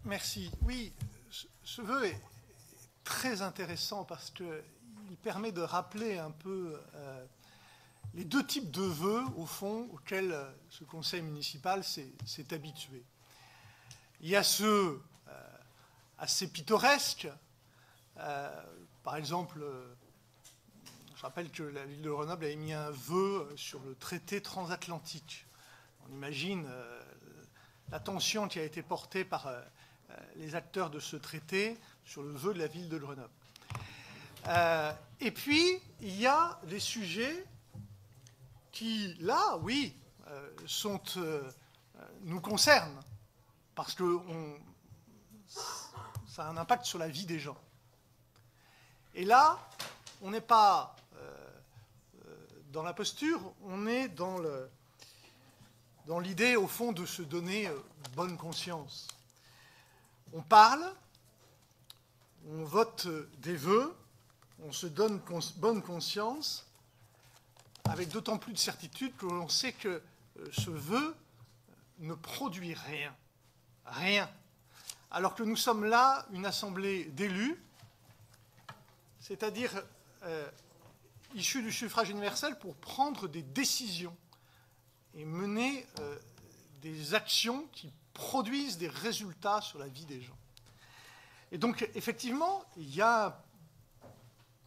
Merci. Oui, ce vœu est très intéressant parce qu'il permet de rappeler un peu les deux types de vœux, au fond, auxquels ce conseil municipal s'est habitué. Il y a ceux assez pittoresques. Par exemple, je rappelle que la ville de Grenoble a émis un vœu sur le traité transatlantique. On imagine l'attention qui a été portée par les acteurs de ce traité sur le vœu de la ville de Grenoble. Et puis, il y a des sujets qui, là, oui, nous concernent, parce que ça a un impact sur la vie des gens. Et là, on n'est pas dans la posture, on est dans l'idée, au fond, de se donner bonne conscience. On parle, on vote des vœux, on se donne bonne conscience, avec d'autant plus de certitude que l'on sait que ce vœu ne produit rien. Rien. Alors que nous sommes là, une assemblée d'élus, c'est-à-dire issus du suffrage universel pour prendre des décisions et mener des actions qui produisent des résultats sur la vie des gens. Et donc, effectivement, il y a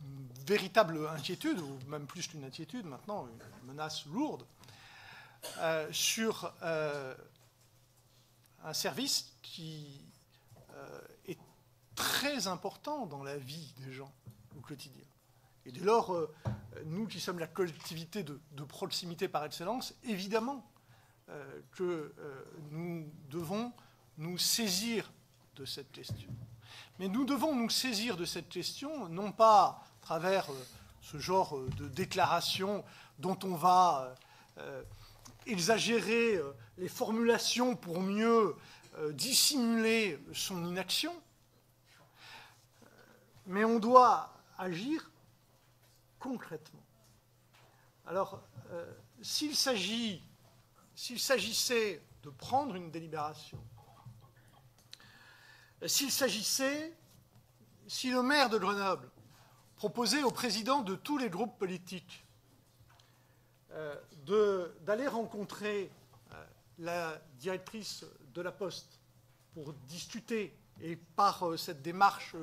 une véritable inquiétude, ou même plus qu'une inquiétude maintenant, une menace lourde, sur un service qui est très important dans la vie des gens au quotidien. Et dès lors, nous qui sommes la collectivité de proximité par excellence, évidemment que nous devons nous saisir de cette question. Mais nous devons nous saisir de cette question, non pas à travers ce genre de déclaration dont on va exagérer les formulations pour mieux dissimuler son inaction, mais on doit agir concrètement. Alors, s'il s'agissait de prendre une délibération, si le maire de Grenoble proposait au président de tous les groupes politiques d'aller rencontrer la directrice de la Poste pour discuter, et par cette démarche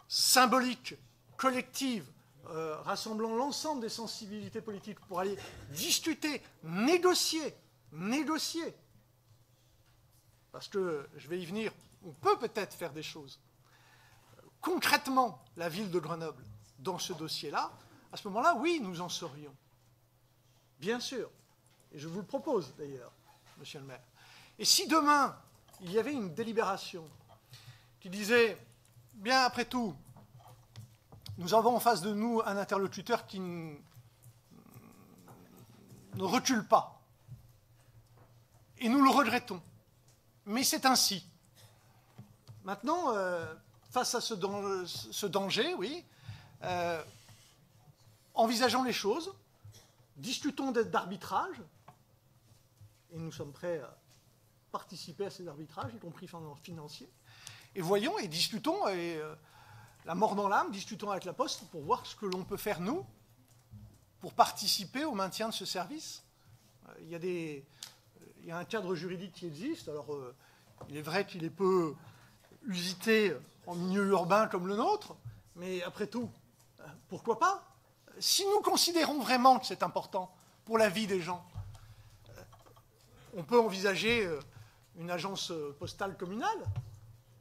symbolique, collective, rassemblant l'ensemble des sensibilités politiques pour aller discuter, négocier, parce que, je vais y venir, on peut peut-être faire des choses. Concrètement, la ville de Grenoble, dans ce dossier-là, à ce moment-là, oui, nous en saurions. Bien sûr. Et je vous le propose, d'ailleurs, monsieur le maire. Et si demain, il y avait une délibération qui disait, bien, après tout, nous avons en face de nous un interlocuteur qui ne recule pas. Et nous le regrettons. Mais c'est ainsi. Maintenant, face à ce danger, oui, envisageons les choses, discutons d'arbitrage, et nous sommes prêts à participer à ces arbitrages, y compris financiers, et voyons et discutons, et la mort dans l'âme, discutons avec la Poste pour voir ce que l'on peut faire, nous, pour participer au maintien de ce service. Il y a un cadre juridique qui existe, alors il est vrai qu'il est peu usité en milieu urbain comme le nôtre, mais après tout, pourquoi pas? Si nous considérons vraiment que c'est important pour la vie des gens, on peut envisager une agence postale communale,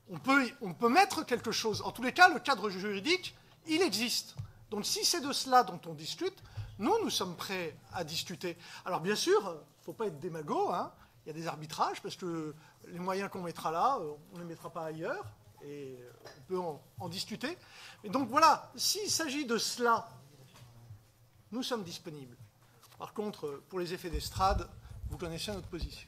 on peut mettre quelque chose. En tous les cas, le cadre juridique, il existe. Donc si c'est de cela dont on discute, nous sommes prêts à discuter. Alors bien sûr, il ne faut pas être démago, hein. Il y a des arbitrages, parce que les moyens qu'on mettra là, on ne les mettra pas ailleurs, et on peut en discuter. Et donc voilà, s'il s'agit de cela, nous sommes disponibles. Par contre, pour les effets d'estrade, vous connaissez notre position.